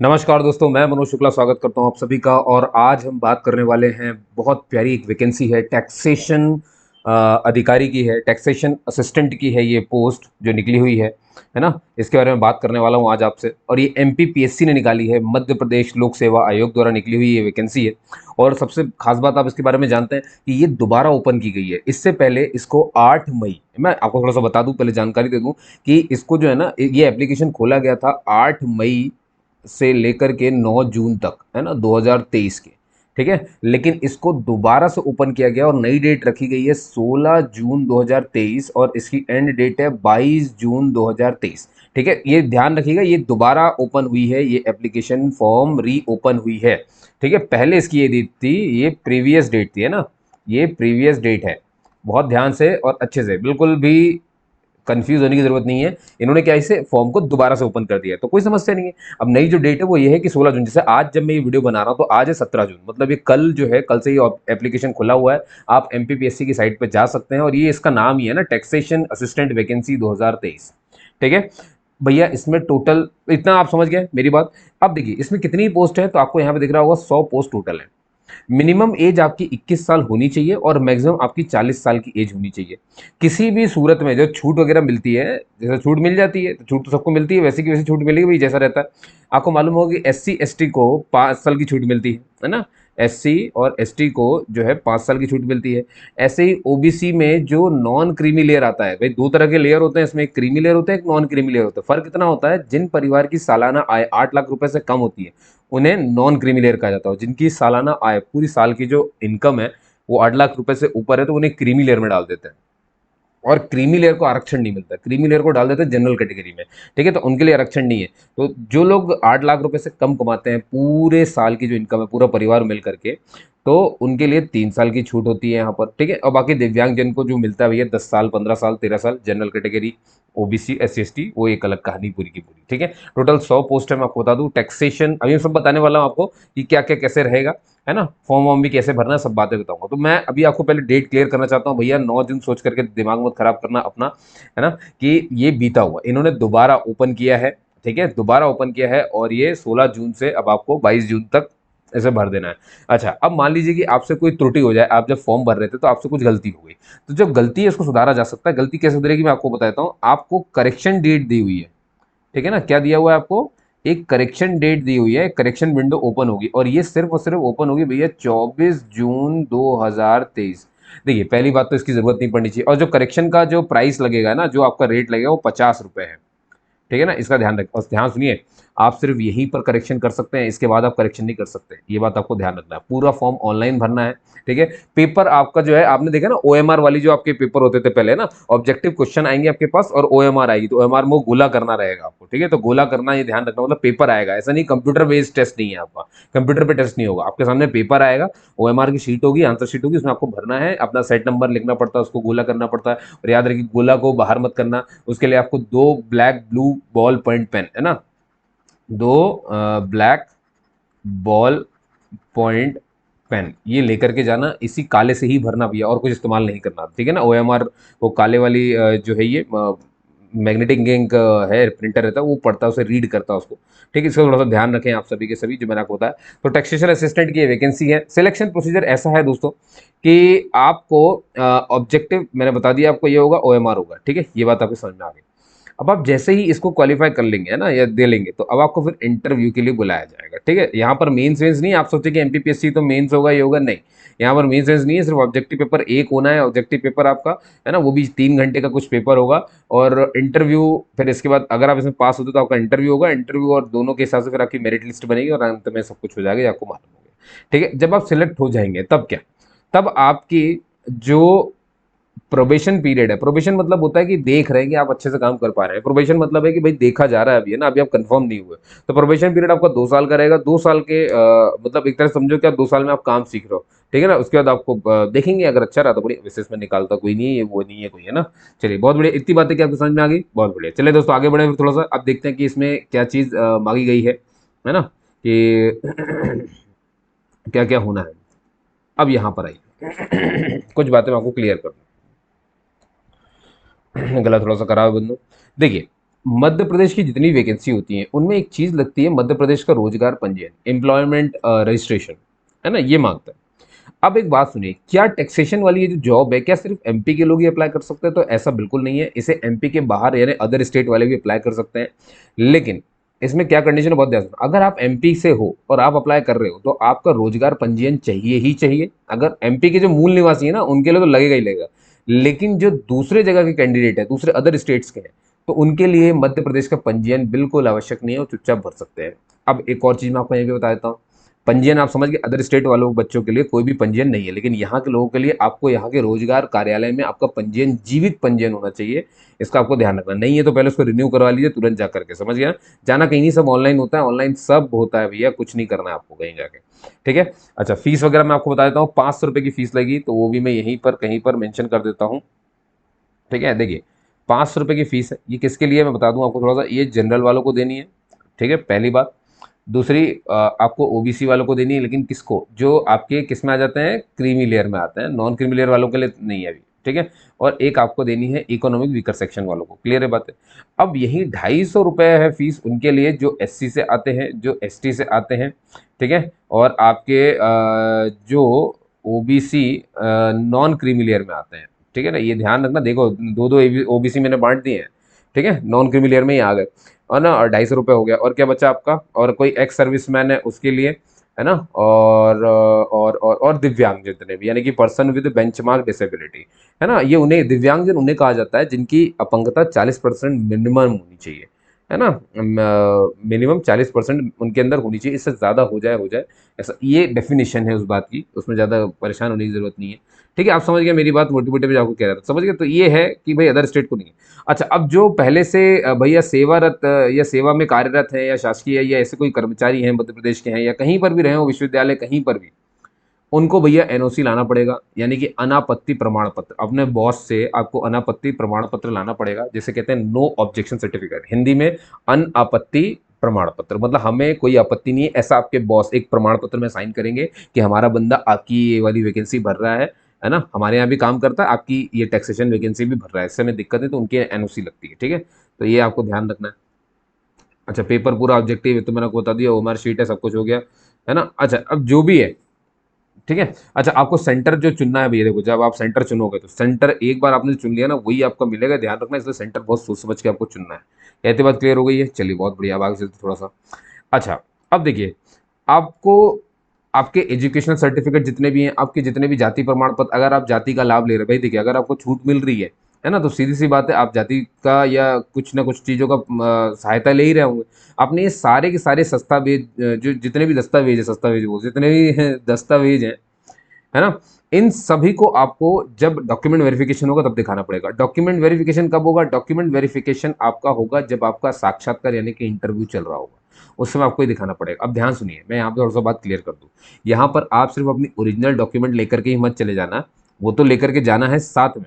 नमस्कार दोस्तों, मैं मनोज शुक्ला स्वागत करता हूं आप सभी का। और आज हम बात करने वाले हैं, बहुत प्यारी एक वैकेंसी है, टैक्सेशन अधिकारी की है, टैक्सेशन असिस्टेंट की है ये पोस्ट जो निकली हुई है ना। इसके बारे में बात करने वाला हूं आज आपसे। और ये एमपीपीएससी ने निकाली है, मध्य प्रदेश लोक सेवा आयोग द्वारा निकली हुई ये वैकेंसी है। और सबसे खास बात आप इसके बारे में जानते हैं कि ये दोबारा ओपन की गई है। इससे पहले इसको 8 मई, मैं आपको थोड़ा सा बता दूं, पहले जानकारी दे दूं कि इसको जो है ना, ये एप्लीकेशन खोला गया था 8 मई से लेकर के 9 जून तक, है ना, 2023 के। ठीक है, लेकिन इसको दोबारा से ओपन किया गया और नई डेट रखी गई है 16 जून 2023 और इसकी एंड डेट है 22 जून 2023। ठीक है, ये ध्यान रखिएगा, ये दोबारा ओपन हुई है, ये एप्लीकेशन फॉर्म री ओपन हुई है। ठीक है, पहले इसकी ये डेट थी, ये प्रीवियस डेट थी, है ना, ये प्रीवियस डेट है। बहुत ध्यान से और अच्छे से, बिल्कुल भी कंफ्यूज होने की जरूरत नहीं है। इन्होंने क्या, इसे फॉर्म को दोबारा से ओपन कर दिया है, तो कोई समस्या नहीं है। अब नई जो डेट है वो ये है कि 16 जून। जैसे आज जब मैं ये वीडियो बना रहा हूँ तो आज है 17 जून, मतलब ये कल जो है, कल से ये एप्लीकेशन खुला हुआ है। आप एमपीपीएससी की साइट पे जा सकते हैं और ये इसका नाम ही है ना, टैक्सेशन असिस्टेंट वैकेंसी 2023। ठीक है भैया, इसमें टोटल इतना आप समझ गए मेरी बात। अब देखिए इसमें कितनी पोस्ट है, तो आपको यहाँ पे दिख रहा होगा 100 पोस्ट टोटल है। मिनिमम एज आपकी 21 साल होनी चाहिए और मैक्सिमम आपकी 40 साल की एज होनी चाहिए। किसी भी सूरत में जो छूट वगैरह मिलती है, जैसे छूट मिल जाती है, तो छूट तो सबको मिलती है, वैसे की वैसी छूट मिलेगी भाई, जैसा रहता है। आपको मालूम होगा कि एससी एसटी को 5 साल की छूट मिलती है ना। एससी और एसटी को जो है 5 साल की छूट मिलती है। ऐसे ही ओबीसी में जो नॉन क्रीमी लेयर आता है, भाई दो तरह के लेयर होते हैं इसमें, एक क्रीमी लेयर होता है, एक नॉन क्रीमी लेयर होता है। फर्क इतना होता है, जिन परिवार की सालाना आय 8 लाख रुपए से कम होती है उन्हें नॉन क्रीमी लेयर कहा जाता है। जिनकी सालाना आय, पूरी साल की जो इनकम है वो 8 लाख रुपए से ऊपर है, तो उन्हें क्रीमी लेयर में डाल देते हैं। और क्रीमी लेयर को आरक्षण नहीं मिलता, क्रीमी लेयर को डाल देते हैं जनरल कैटेगरी में। ठीक है, तो उनके लिए आरक्षण नहीं है। तो जो लोग 8 लाख रुपए से कम कमाते हैं, पूरे साल की जो इनकम है, पूरा परिवार मिल करके, तो उनके लिए 3 साल की छूट होती है यहाँ पर। ठीक है, और बाकी दिव्यांग जन को जो मिलता है भैया 10 साल, 15 साल, 13 साल, general category, OBC, SC ST, वो एक अलग कहानी पूरी की पूरी। ठीक है, टोटल 100 पोस्ट है। मैं आपको बता दूं, टैक्सेशन अभी मैं सब बताने वाला हूँ आपको कि क्या क्या कैसे रहेगा, है ना, फॉर्म वॉर्म भी कैसे भरना है, सब बातें बताऊंगा। तो मैं अभी आपको पहले डेट क्लियर करना चाहता हूँ भैया, 9 दिन सोच करके दिमाग मत खराब करना अपना, है ना, कि ये बीता हुआ इन्होंने दोबारा ओपन किया है। ठीक है, दोबारा ओपन किया है और ये 16 जून से अब आपको 22 जून तक ऐसे भर देना है। अच्छा, अब मान लीजिए कि आपसे कोई त्रुटि हो जाए, आप जब फॉर्म भर रहे थे तो आपसे कुछ गलती हो गई, तो जो गलती है उसको सुधारा जा सकता है। गलती कैसे सुधरेगी मैं आपको बताता हूँ। आपको करेक्शन डेट दी हुई है, ठीक है ना, क्या दिया हुआ है आपको, एक करेक्शन डेट दी हुई है, करेक्शन विंडो ओपन होगी और ये सिर्फ और सिर्फ ओपन होगी भैया 24 जून 2023। देखिए, पहली बात तो इसकी जरूरत नहीं पड़नी चाहिए। और जो करेक्शन का जो प्राइस लगेगा ना, जो आपका रेट लगेगा, वो 50 रुपए है। ठीक है ना, इसका ध्यान रखें और ध्यान सुनिए, आप सिर्फ यहीं पर करेक्शन कर सकते हैं, इसके बाद आप करेक्शन नहीं कर सकते, ये बात आपको ध्यान रखना है। पूरा फॉर्म ऑनलाइन भरना है। ठीक है, पेपर आपका जो है, आपने देखा ना ओएमआर वाली जो आपके पेपर होते थे पहले ना, ऑब्जेक्टिव क्वेश्चन आएंगे आपके पास और ओएमआर आएगी, तो ओएमआर में वो गोला करना रहेगा आपको। ठीक है, तो गोला करना, ये ध्यान रखना, मतलब पेपर आएगा, ऐसा नहीं कंप्यूटर बेस्ड टेस्ट नहीं है आपका, कंप्यूटर पे टेस्ट नहीं होगा, आपके सामने पेपर आएगा, ओएमआर की शीट होगी, आंसर शीट होगी, उसमें आपको भरना है, अपना सेट नंबर लिखना पड़ता है, उसको गोला करना पड़ता है। और याद रखिए, गोला को बाहर मत करना, उसके लिए आपको 2 black blue ball point pen, है ना, 2 ब्लैक बॉल पॉइंट पेन, ये लेकर के जाना, इसी काले से ही भरना भैया, और कुछ इस्तेमाल नहीं करना। ठीक है ना, ओएमआर वो काले वाली जो है ये मैग्नेटिक इंक है, प्रिंटर रहता है, वो पढ़ता है, उसे रीड करता है उसको। ठीक है, इसका थोड़ा सा ध्यान रखें आप सभी के सभी, जो मैंने आपको बताया। तो टैक्सेशन असिस्टेंट की वैकेंसी है। सिलेक्शन प्रोसीजर ऐसा है दोस्तों कि आपको ऑब्जेक्टिव मैंने बता दिया आपको, ये होगा ओएमआर होगा। ठीक है, ये बात आपको समझ में आ गई। अब आप जैसे ही इसको क्वालिफाई कर लेंगे, है ना, या दे लेंगे, तो अब आपको फिर इंटरव्यू के लिए बुलाया जाएगा। ठीक है, यहाँ पर मेंस वेंस नहीं, आप सोचे कि एमपीपीएससी तो मेंस होगा, ये होगा, नहीं। यहाँ पर मेंस वेंस नहीं है, सिर्फ ऑब्जेक्टिव पेपर एक होना है, ऑब्जेक्टिव पेपर आपका, है ना, वो भी 3 घंटे का कुछ पेपर होगा। और इंटरव्यू फिर इसके बाद अगर आप इसमें पास होते तो आपका इंटरव्यू होगा, इंटरव्यू और दोनों के हिसाब से फिर आपकी मेरिट लिस्ट बनेगी और अंत में सब कुछ हो जाएगा, ये आपको मालूम होगा। ठीक है, जब आप सिलेक्ट हो जाएंगे तब क्या, तब आपकी जो प्रोबेशन पीरियड है, प्रोबेशन मतलब होता है कि देख रहे हैं कि आप अच्छे से काम कर पा रहे हैं, प्रोबेशन मतलब है कि भाई देखा जा रहा है अभी, है ना, अभी आप कंफर्म नहीं हुए। तो प्रोबेशन पीरियड आपका 2 साल का रहेगा। 2 साल के मतलब एक तरह से समझो कि आप 2 साल में आप काम सीख रहे हो। ठीक है ना, उसके बाद आपको देखेंगे, अगर अच्छा रहा तो बढ़िया, विशेष में निकालता कोई नहीं है, ये वो नहीं है कोई, है ना। चलिए, बहुत बढ़िया, इतनी बातें क्या आपको समझ में आ गई, बहुत बढ़िया। चलिए दोस्तों, आगे बढ़े फिर थोड़ा सा, अब देखते हैं कि इसमें क्या चीज़ मांगी गई है ना, कि क्या क्या होना है। अब यहाँ पर आई कुछ बातें मैं आपको क्लियर कर दूं। गला थोड़ा सा खराब है बंदो। देखिए, मध्य प्रदेश की जितनी वैकेंसी होती है उनमें एक चीज लगती है, मध्य प्रदेश का रोजगार पंजीयन, एम्प्लॉयमेंट रजिस्ट्रेशन, है ना, ये मांगता है। अब एक बात सुनिए, क्या टैक्सेशन वाली ये जो जॉब है क्या सिर्फ एमपी के लोग ही अप्लाई कर सकते हैं? तो ऐसा बिल्कुल नहीं है, इसे एमपी के बाहर यानी अदर स्टेट वाले भी अप्लाई कर सकते हैं। लेकिन इसमें क्या कंडीशन है, बहुत ध्यान से, अगर आप एमपी से हो और आप अप्लाई कर रहे हो तो आपका रोजगार पंजीयन चाहिए ही चाहिए। अगर एमपी के जो मूल निवासी है ना उनके लिए तो लगेगा ही लगेगा, लेकिन जो दूसरे जगह के कैंडिडेट है, दूसरे अदर स्टेट्स के हैं, तो उनके लिए मध्य प्रदेश का पंजीयन बिल्कुल आवश्यक नहीं है, वो चुपचाप भर सकते हैं। अब एक और चीज मैं आपको यहीं पे बता देता हूँ, पंजीयन आप समझ गए, अदर स्टेट वालों बच्चों के लिए कोई भी पंजीयन नहीं है, लेकिन यहाँ के लोगों के लिए आपको यहाँ के रोजगार कार्यालय में आपका पंजीयन जीवित पंजीयन होना चाहिए। इसका आपको ध्यान रखना, नहीं है तो पहले उसको रिन्यू करवा लीजिए तुरंत जा करके, समझ गया? जाना कहीं नहीं, सब ऑनलाइन होता है, ऑनलाइन सब होता है भैया, कुछ नहीं करना है आपको कहीं जाके, ठीक है? अच्छा, फीस वगैरह मैं आपको बता देता हूँ, 500 रुपये की फीस लगी, तो वो भी मैं यहीं पर कहीं पर मेंशन कर देता हूँ, ठीक है? देखिए, 500 रुपये की फीस है, ये किसके लिए मैं बता दूं आपको थोड़ा सा, ये जनरल वालों को देनी है, ठीक है, पहली बात। दूसरी, आपको ओबीसी वालों को देनी है, लेकिन किसको, जो आपके किस में आ जाते हैं, क्रीमी लेयर में आते हैं, नॉन क्रीमी लेयर वालों के लिए नहीं है अभी, ठीक है? और एक आपको देनी है इकोनॉमिक वीकर सेक्शन वालों को, क्लियर है बात है? अब यही 250 रुपये है फीस उनके लिए जो एससी से आते हैं, जो एसटी से आते हैं, ठीक है? और आपके जो ओबीसी नॉन क्रीमी लेयर में आते हैं, ठीक है ना, ये ध्यान रखना। देखो, दो दो ओबीसी मैंने बांट दिए हैं, ठीक है, नॉन क्रीमी लेयर में ही आ गए, और ना, और 250 रुपये हो गया। और क्या बचा आपका, और कोई एक्स सर्विसमैन है उसके लिए, है ना, और दिव्यांग जितने भी, यानी कि पर्सन विद बेंचमार्क डिसेबिलिटी, है ना, ये उन्हें दिव्यांगजन उन्हें कहा जाता है जिनकी अपंगता 40% मिनिमम होनी चाहिए, है ना, मिनिमम 40% उनके अंदर होनी चाहिए, इससे ज़्यादा हो जाए, ऐसा ये डेफिनेशन है उस बात की, उसमें ज़्यादा परेशान होने की ज़रूरत नहीं है, ठीक है? आप समझ गए मेरी बात, मोटी मोटी में आपको कह रहा था, समझ गए? तो ये है कि भाई अदर स्टेट को नहीं है। अच्छा, अब जो पहले से भैया सेवारत या सेवा में कार्यरत है, या शासकीय या ऐसे कोई कर्मचारी हैं मध्य प्रदेश के हैं, या कहीं पर भी रहे हो, विश्वविद्यालय कहीं पर भी, उनको भैया एनओसी लाना पड़ेगा, यानी कि अनापत्ति प्रमाण पत्र। अपने बॉस से आपको अनापत्ति प्रमाण पत्र लाना पड़ेगा, जिसे कहते हैं नो ऑब्जेक्शन सर्टिफिकेट, हिंदी में अनापत्ति प्रमाण पत्र, मतलब हमें कोई आपत्ति नहीं है, ऐसा आपके बॉस एक प्रमाण पत्र में साइन करेंगे कि हमारा बंदा आपकी ये वाली वैकेंसी भर रहा है ना, हमारे यहाँ भी काम करता है, आपकी ये टैक्सेशन वैकेंसी भी भर रहा है, इससे हमें दिक्कत नहीं, तो उनकी एनओसी लगती है, ठीक है? तो ये आपको ध्यान रखना है। अच्छा, पेपर पूरा ऑब्जेक्टिव है तो मैंने आपको बता दिया, ओमआर शीट है, सब कुछ हो गया, है ना? अच्छा, अब जो भी है, ठीक है? अच्छा, आपको सेंटर जो चुनना है भैया, देखो, जब आप सेंटर चुनोगे तो सेंटर एक बार आपने चुन लिया ना, वही आपका मिलेगा, ध्यान रखना, इसलिए सेंटर बहुत सोच समझ के आपको चुनना है। कहते बात क्लियर हो गई है? चलिए, बहुत बढ़िया, अब आगे चलते थोड़ा सा। अच्छा, अब देखिए, आपको आपके एजुकेशनल सर्टिफिकेट जितने भी हैं, आपके जितने भी जाति प्रमाण पत्र, अगर आप जाति का लाभ ले रहे हैं, भाई देखिए, अगर आपको छूट मिल रही है ना, तो सीधी सी बात है, आप जाति का या कुछ ना कुछ चीज़ों का सहायता ले ही रहे होंगे। आपने ये सारे के सारे दस्तावेज, जो जितने भी दस्तावेज है, दस्तावेज वो जितने भी दस्तावेज हैं, है ना, इन सभी को आपको जब डॉक्यूमेंट वेरिफिकेशन होगा तब दिखाना पड़ेगा। डॉक्यूमेंट वेरिफिकेशन कब होगा? डॉक्यूमेंट वेरिफिकेशन आपका होगा जब आपका साक्षात्कार यानी कि इंटरव्यू चल रहा होगा, उस समय आपको ही दिखाना पड़ेगा। अब ध्यान सुनिए, मैं यहाँ पे थोड़ा सा बात क्लियर कर दूँ, यहाँ पर आप सिर्फ अपनी ओरिजिनल डॉक्यूमेंट लेकर के ही मत चले जाना, वो तो लेकर के जाना है साथ में,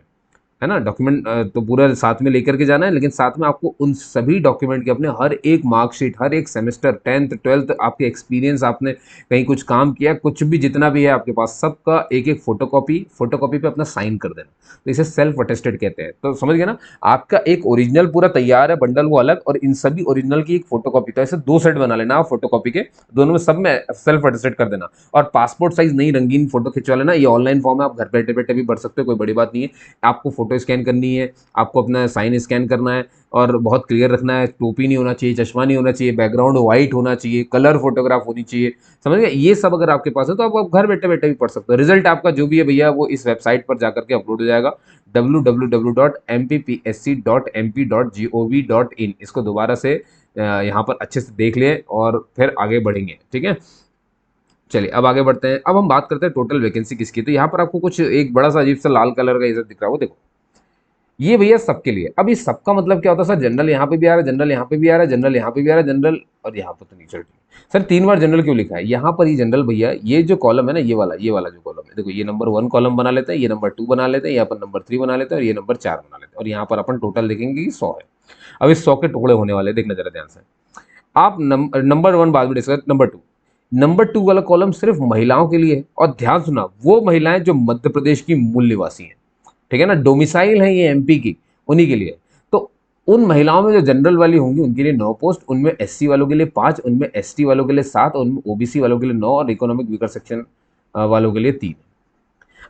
है ना, डॉक्यूमेंट तो पूरा साथ में लेकर के जाना है, लेकिन साथ में आपको उन सभी डॉक्यूमेंट के अपने हर एक मार्कशीट, हर एक सेमेस्टर, 10th 12th, आपके एक्सपीरियंस, आपने कहीं कुछ काम किया, कुछ भी जितना भी है आपके पास, सबका एक एक फोटोकॉपी पे अपना साइन कर देना। तो इसे सेल्फ अटेस्टेड कहते हैं। तो समझ गए ना, आपका एक ओरिजिनल पूरा तैयार है बंडल, वो अलग, और इन सभी ओरिजिनल की एक फोटोकॉपी, तो ऐसे 2 सेट बना लेना आप फोटोकॉपी के, दोनों में सब में सेल्फ अटेस्टेड कर देना। और पासपोर्ट साइज नहीं, रंगीन फोटो खिंचवा लेना, ये ऑनलाइन फॉर्म है, आप घर बैठे बैठे भी भर सकते हो, कोई बड़ी बात नहीं है। आपको फोटो स्कैन करनी है, आपको अपना साइन स्कैन करना है, और बहुत क्लियर रखना है, टोपी नहीं होना चाहिए, चश्मा नहीं होना चाहिए, बैकग्राउंड वाइट होना चाहिए, कलर फोटोग्राफ होनी चाहिए, समझ गए? ये सब अगर आपके पास है तो आप घर बैठे बैठे भी पढ़ सकते हो। रिजल्ट आपका जो भी है भैया, वो इस वेबसाइट पर जाकर के अपलोड हो जाएगा, www.mppsc.mp.gov.in। इसको दोबारा से यहाँ पर अच्छे से देख लें और फिर आगे बढ़ेंगे, ठीक है? चलिए, अब आगे बढ़ते हैं। अब हम बात करते हैं टोटल वैकेंसी किसकी। तो यहाँ पर आपको कुछ एक बड़ा सा अजीब सा लाल कलर का ये सब दिख रहा है, वो देखो, ये भैया सबके लिए। अब इस सबका मतलब क्या होता है? सर, जनरल यहाँ पे भी आ रहा है, जनरल यहाँ पे भी आ रहा है, जनरल यहाँ पे भी आ रहा है, जनरल, और यहाँ पर तो नहीं, चल ठीक है सर, 3 बार जनरल क्यों लिखा है यहाँ पर? ये जनरल भैया, ये जो कॉलम है ना, ये वाला जो कॉलम है, देखो, ये नंबर 1 कॉलम बना लेते हैं, ये नंबर 2 बना लेते हैं, यहाँ पर नंबर 3 बना लेते हैं, और ये नंबर 4 बना लेते हैं, और यहाँ पर अपन टोटल देखेंगे कि 100 है। अब इस 100 के टुकड़े होने वाले, देखना जरा ध्यान से। आप नंबर 1 बाद में डिस्कस, नंबर 2 वाला कॉलम सिर्फ महिलाओं के लिए है, और ध्यान सुना, वो महिलाएं जो मध्य प्रदेश की मूल निवासी हैं, ठीक है ना, डोमिसाइल है ये एमपी की, उन्हीं के लिए। तो उन महिलाओं में जो जनरल वाली होंगी उनके लिए 9 पोस्ट, उनमें एससी वालों के लिए 5, उनमें एसटी वालों के लिए 7, उनमें ओबीसी वालों के लिए 9 और इकोनॉमिक वीकर सेक्शन वालों के लिए 3।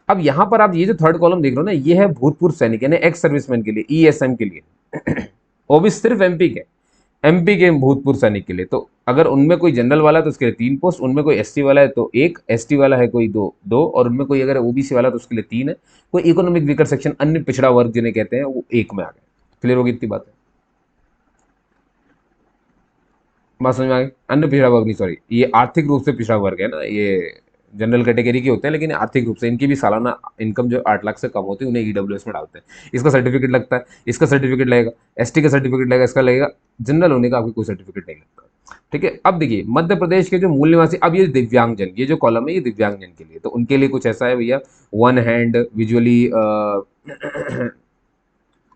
अब यहां पर आप ये जो थर्ड कॉलम देख रहे हो ना, ये है भूतपूर्व सैनिक यानी एक्स सर्विसमैन के लिए, ईएसएम के लिए। वो भी सिर्फ एमपी के भूतपूर्व सैनिक के लिए। तो अगर उनमें कोई जनरल वाला है तो उसके लिए 3 पोस्ट, उनमें कोई एसटी वाला है तो 1, एसटी वाला है कोई 2, और उनमें कोई अगर ओबीसी वाला है तो उसके लिए 3 है, कोई इकोनॉमिक वीकर सेक्शन अन्य पिछड़ा वर्ग जिन्हें कहते हैं वो 1 में आ गए। क्लियर होगी इतनी बात है? बात समझ में आ गई? अन्य पिछड़ा वर्ग नहीं, सॉरी, ये आर्थिक रूप से पिछड़ा वर्ग है ना, ये जनरल कैटेगरी के होते हैं लेकिन आर्थिक रूप से इनकी भी सालाना इनकम जो 8 लाख से कम होती है उन्हें ईडब्ल्यूएस में डालते हैं। इसका सर्टिफिकेट लगता है, इसका सर्टिफिकेट लगेगा, एसटी का सर्टिफिकेट लगेगा, इसका लगेगा। जनरल होने का आपको कोई सर्टिफिकेट नहीं लगता। ठीक है, अब देखिए मध्य प्रदेश के जो मूल निवासी, अब ये दिव्यांगजन, ये जो कॉलम है ये दिव्यांगजन के लिए, तो उनके लिए कुछ ऐसा है भैया, वन हैंड विजुअली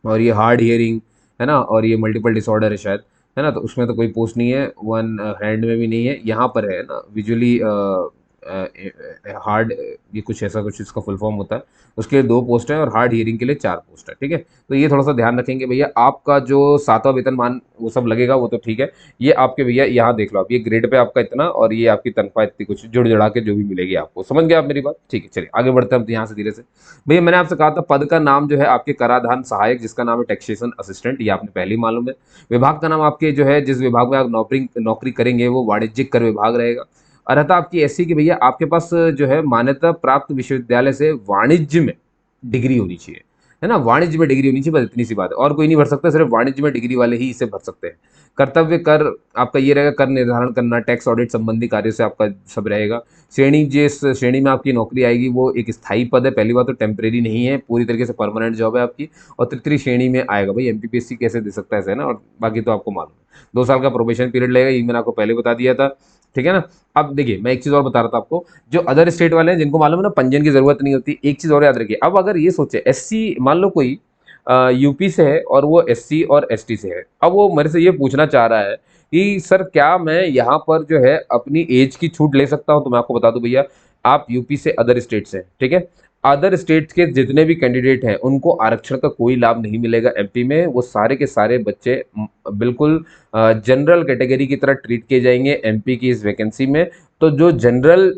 और ये हार्ड हियरिंग है ना, और ये मल्टीपल डिसऑर्डर है शायद, है ना, तो उसमें तो कोई पोस्ट नहीं है, वन हैंड में भी नहीं है, यहाँ पर है ना विजुअली हार्ड, ये कुछ ऐसा कुछ इसका फुल फॉर्म होता है, उसके लिए 2 पोस्ट है और हार्ड हियरिंग के लिए 4 पोस्ट है। ठीक है, तो ये थोड़ा सा ध्यान रखेंगे भैया। आपका जो 7वां वेतनमान वो सब लगेगा वो तो ठीक है, ये आपके भैया यहाँ देख लो आप, ये ग्रेड पे आपका इतना और ये आपकी तनख्वाह इतनी, कुछ जुड़ जुड़ा के जो भी मिलेगी आपको। समझ गए आप मेरी बात? ठीक है, चलिए आगे बढ़ते हैं अब यहाँ से धीरे से। भैया मैंने आपसे कहा था पद का नाम जो है आपके कराधान सहायक, जिसका नाम है टैक्सेशन असिस्टेंट, ये आपने पहले ही मालूम है। विभाग का नाम आपके जो है, जिस विभाग में आप नौकरी नौकरी करेंगे वो वाणिज्यिक कर विभाग रहेगा। अर्हता आपकी ऐसी कि भैया आपके पास जो है मान्यता प्राप्त विश्वविद्यालय से वाणिज्य में डिग्री होनी चाहिए, है ना, वाणिज्य में डिग्री होनी चाहिए, बस इतनी सी बात है, और कोई नहीं भर सकता, सिर्फ वाणिज्य में डिग्री वाले ही इसे भर सकते हैं। कर्तव्य कर आपका ये रहेगा, कर निर्धारण करना, टैक्स ऑडिट संबंधी कार्य से आपका सब रहेगा। श्रेणी, जिस श्रेणी में आपकी नौकरी आएगी वो एक स्थायी पद है, पहली बात तो टेम्परेरी नहीं है, पूरी तरीके से परमानेंट जॉब है आपकी, और तृतीय श्रेणी में आएगा। भाई एमपीपीएससी कैसे दे सकता है ऐसे, है ना, और बाकी तो आपको मालूम है 2 साल का प्रोबेशन पीरियड लगेगा, ये मैंने आपको पहले बता दिया था। ठीक है ना। अब देखिए मैं एक चीज और बता रहा था आपको, जो अदर स्टेट वाले हैं जिनको मालूम है ना पंजीयन की जरूरत नहीं होती, एक चीज और याद रखिए। अब अगर ये सोचे एससी, मान लो कोई यूपी से है और वो एससी और एसटी से है, अब वो मेरे से ये पूछना चाह रहा है कि सर क्या मैं यहाँ पर जो है अपनी एज की छूट ले सकता हूँ, तो मैं आपको बता दूं भैया, आप यूपी से अदर स्टेट से, ठीक है, अदर स्टेट के जितने भी कैंडिडेट हैं उनको आरक्षण का कोई लाभ नहीं मिलेगा एमपी में। वो सारे के सारे बच्चे बिल्कुल जनरल कैटेगरी की तरह ट्रीट किए जाएंगे एमपी की इस वैकेंसी में। तो जो जनरल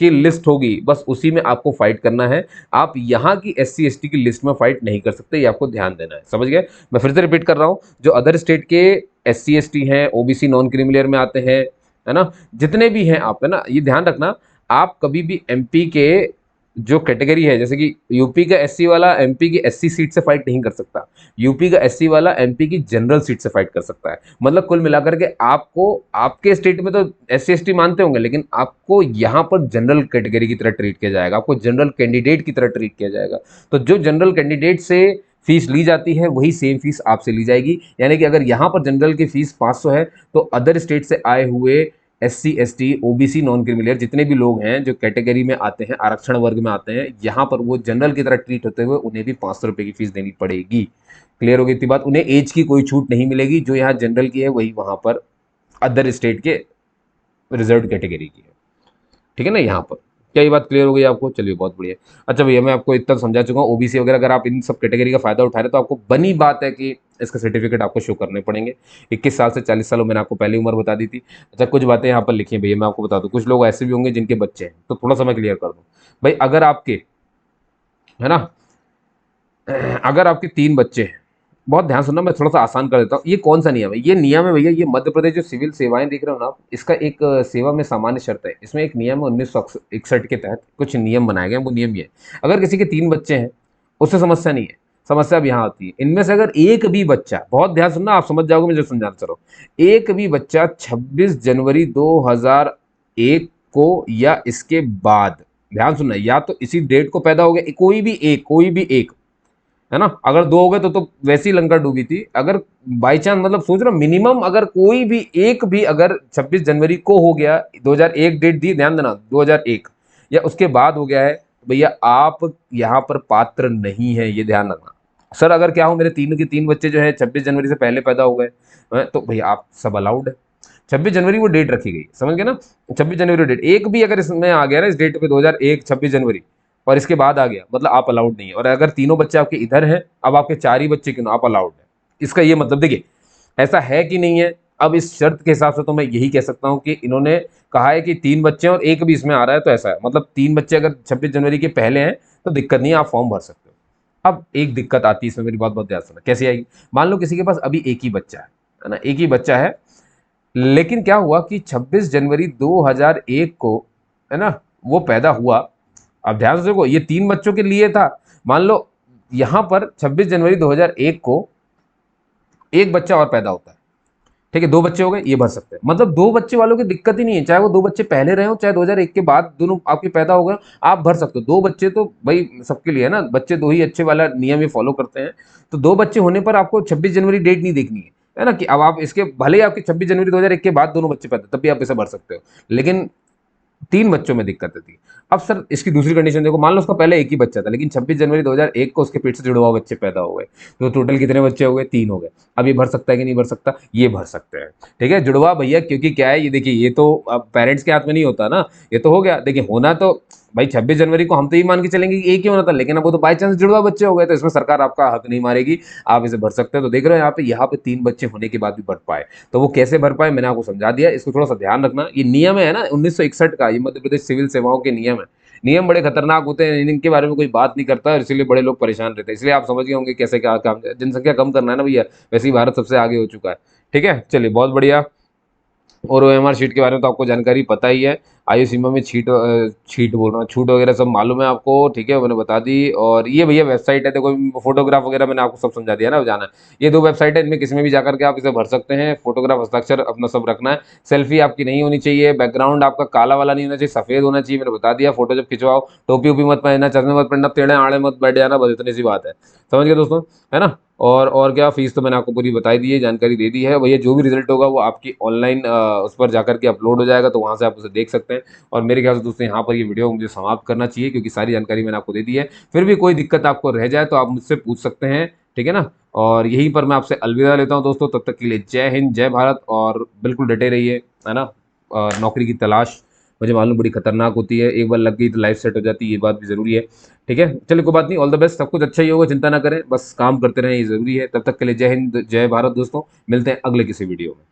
की लिस्ट होगी बस उसी में आपको फाइट करना है, आप यहाँ की एससी एसटी की लिस्ट में फाइट नहीं कर सकते, ये आपको ध्यान देना है। समझ गए? मैं फिर से रिपीट कर रहा हूँ, जो अदर स्टेट के एससी एसटी हैं, ओबीसी नॉन क्रीमिलियर में आते हैं, है ना, जितने भी हैं आप, है ना, ये ध्यान रखना, आप कभी भी एमपी के जो कैटेगरी है, जैसे कि यूपी का एससी वाला एमपी की एससी सीट से फाइट नहीं कर सकता, यूपी का एससी वाला एमपी की जनरल सीट से फाइट कर सकता है। मतलब कुल मिलाकर के आपको, आपके स्टेट में तो एससी एसटी मानते होंगे, लेकिन आपको यहाँ पर जनरल कैटेगरी की तरह ट्रीट किया जाएगा, आपको जनरल कैंडिडेट की तरह ट्रीट किया जाएगा। तो जो जनरल कैंडिडेट से फीस ली जाती है वही सेम फीस आपसे ली जाएगी। यानी कि अगर यहाँ पर जनरल की फीस 500 है, तो अदर स्टेट से आए हुए SC ST OBC non creamy layer जितने भी लोग हैं जो कैटेगरी में आते हैं, आरक्षण वर्ग में आते हैं, यहाँ पर वो जनरल की तरह ट्रीट होते हुए उन्हें भी 500 रुपये की फीस देनी पड़ेगी। क्लियर होगी इतनी बात? उन्हें एज की कोई छूट नहीं मिलेगी, जो यहाँ जनरल की है वही वहां पर अदर स्टेट के रिजर्व कैटेगरी की है। ठीक है ना, यहाँ पर क्या ये बात क्लियर हो गई आपको? चलिए बहुत बढ़िया। अच्छा भैया मैं आपको इतना समझा चुका हूँ, ओबीसी वगैरह अगर आप इन सब कैटेगरी का फायदा उठा रहे तो आपको बनी बात है कि इसका सर्टिफिकेट आपको शो करने पड़ेंगे। 21 साल से 40 साल मैंने आपको पहली उम्र बता दी थी। अच्छा कुछ बातें यहाँ पर लिखी हैं भैया, मैं आपको बता दूँ, कुछ लोग ऐसे भी होंगे जिनके बच्चे हैं, तो थोड़ा सा मैं क्लियर कर दूँ भाई। अगर आपके, है ना, अगर आपके 3 बच्चे हैं, बहुत ध्यान सुनना, मैं थोड़ा सा आसान कर देता हूँ। ये कौन सा नियम है? ये नियम है भैया, ये मध्य प्रदेश जो सिविल सेवाएं देख रहे हो ना आप, इसका एक सेवा में सामान्य शर्त है, इसमें एक नियम है 1961 के तहत कुछ नियम बनाए गए हैं। वो नियम ये है, अगर किसी के 3 बच्चे हैं उससे समस्या नहीं है। समस्या अब यहाँ आती है, इनमें से अगर एक भी बच्चा, बहुत ध्यान सुनना, आप समझ जाओगे मैं जो समझाना चाह रहा हूँ, एक भी बच्चा 26 जनवरी 2001 को या इसके बाद, ध्यान सुनना, या तो इसी डेट को पैदा हो गया, कोई भी एक, है ना, अगर 2 हो गए तो वैसी लंका डूबी थी। अगर बाई चांस, मतलब सोच रहा मिनिमम, अगर कोई भी एक भी अगर 26 जनवरी को हो गया, 2001 डेट दी, ध्यान देना, 2001 या उसके बाद हो गया है, तो भैया आप यहाँ पर पात्र नहीं है, ये ध्यान रखना। सर अगर क्या हो, मेरे 3 के 3 बच्चे जो है 26 जनवरी से पहले पैदा हो गए, तो भैया आप सब अलाउड है। 26 जनवरी वो डेट रखी गई, समझ गए ना, 26 जनवरी डेट, एक भी अगर इसमें आ गया ना इस डेट पे 2001 26 जनवरी और इसके बाद आ गया, मतलब आप अलाउड नहीं है। और अगर तीनों बच्चे आपके इधर हैं, अब आपके 4 ही बच्चे क्यों ना, आप अलाउड है। इसका ये मतलब देखिए ऐसा है कि नहीं है। अब इस शर्त के हिसाब से तो मैं यही कह सकता हूं कि इन्होंने कहा है कि 3 बच्चे और एक भी इसमें आ रहा है, तो ऐसा है मतलब 3 बच्चे अगर 26 जनवरी के पहले हैं तो दिक्कत नहीं है, आप फॉर्म भर सकते हो। अब एक दिक्कत आती है इसमें, मेरी बात बहुत ध्यान सुना कैसे आएगी। मान लो किसी के पास अभी एक ही बच्चा है ना, एक ही बच्चा है, लेकिन क्या हुआ कि 26 जनवरी 2001 को, है ना, वो पैदा हुआ। अब ध्यान से देखो, ये 3 बच्चों के लिए था। मान लो यहां पर 26 जनवरी 2001 को एक बच्चा और पैदा होता है, ठीक है, 2 बच्चे हो गए, ये भर सकते हैं। मतलब 2 बच्चे वालों की दिक्कत ही नहीं है, चाहे वो 2 बच्चे पहले रहे हो चाहे 2001 के बाद दोनों आपके पैदा हो गए, आप भर सकते हो। 2 बच्चे तो भाई सबके लिए है ना, बच्चे दो ही अच्छे वाला नियम ये फॉलो करते हैं। तो 2 बच्चे होने पर आपको 26 जनवरी डेट नहीं देखनी है ना, कि अब आप इसके भले ही आपके 26 जनवरी 2001 के बाद दोनों बच्चे पैदा, तब भी आप इसे भर सकते हो। लेकिन 3 बच्चों में दिक्कत थी। अब सर इसकी दूसरी कंडीशन देखो, मान लो उसका पहले एक ही बच्चा था, लेकिन 26 जनवरी 2001 को उसके पेट से जुड़वा बच्चे पैदा हो गए, तो टोटल कितने बच्चे हो गए? 3 हो गए। अब ये भर सकता है कि नहीं भर सकता? ये भर सकते हैं, ठीक है। जुड़वा भैया, क्योंकि क्या है, ये देखिए, ये तो अब पेरेंट्स के हाथ में नहीं होता ना, ये तो हो गया। देखिए होना तो भाई 26 जनवरी को हम तो ये मान के चलेंगे कि एक ही होना था, लेकिन अब वो तो बाई चांस जुड़वा बच्चे हो गए, तो इसमें सरकार आपका हक नहीं मारेगी, आप इसे भर सकते हैं। तो देख रहे हो यहाँ पे 3 बच्चे होने के बाद भी भर पाए। तो वो कैसे भर पाए मैंने आपको समझा दिया, इसको थोड़ा सा ध्यान रखना। ये नियम है ना 1961 का, ये मध्य प्रदेश सिविल सेवाओं के नियम है। नियम बड़े खतरनाक होते हैं, इनके बारे में कोई बात नहीं करता और इसीलिए बड़े लोग परेशान रहते हैं। इसलिए आप समझ गए होंगे कैसे क्या काम, जनसंख्या कम करना है ना भैया, वैसे ही भारत सबसे आगे हो चुका है। ठीक है, चलिए बहुत बढ़िया। और ओएमआर शीट के बारे में तो आपको जानकारी पता ही है। आयु सीमा में छीट बोल रहा हूँ, छूट वगैरह सब मालूम है आपको, ठीक है, मैंने बता दी। और ये भैया वेबसाइट है, देखो फोटोग्राफ वगैरह मैंने आपको सब समझा दिया ना, जाना है। ये 2 वेबसाइट है, इनमें किसी में भी जाकर के आप इसे भर सकते हैं। फोटोग्राफ, हस्ताक्षर अपना सब रखना है। सेल्फी आपकी नहीं होनी चाहिए, बैकग्राउंड आपका काला वाला नहीं होना चाहिए, सफेद होना चाहिए, मैंने बता दिया। फोटो जब खिंचवाओ टोपी उपी मत पहनना, चश्मे मत पहनना, टेढ़े आड़े मत बैठ जाना, बस इतनी सी बात है। समझ गए दोस्तों, है ना। और क्या, फीस तो मैंने आपको पूरी बताई दी है, जानकारी दे दी है भैया। जो भी रिजल्ट होगा वो आपकी ऑनलाइन उस पर जाकर के अपलोड हो जाएगा, तो वहाँ से आप उसे देख सकते हैं। और मेरे ख्याल से दोस्तों यहाँ पर ये वीडियो मुझे समाप्त करना चाहिए, क्योंकि सारी जानकारी मैंने आपको दे दी है। फिर भी कोई दिक्कत आपको रह जाए तो आप मुझसे पूछ सकते हैं, ठीक है ना। और यहीं पर मैं आपसे अलविदा लेता हूँ दोस्तों, तब तक के लिए जय हिंद, जय भारत, और बिल्कुल डटे रहिए, है ना। नौकरी की तलाश मुझे मालूम बड़ी खतरनाक होती है, एक बार लग गई तो लाइफ सेट हो जाती है, ये बात भी जरूरी है। ठीक है, चलिए कोई बात नहीं, ऑल द बेस्ट, सब कुछ अच्छा ही होगा, चिंता ना करें, बस काम करते रहें, ये जरूरी है। तब तक के लिए जय हिंद, जय भारत दोस्तों, मिलते हैं अगले किसी वीडियो में।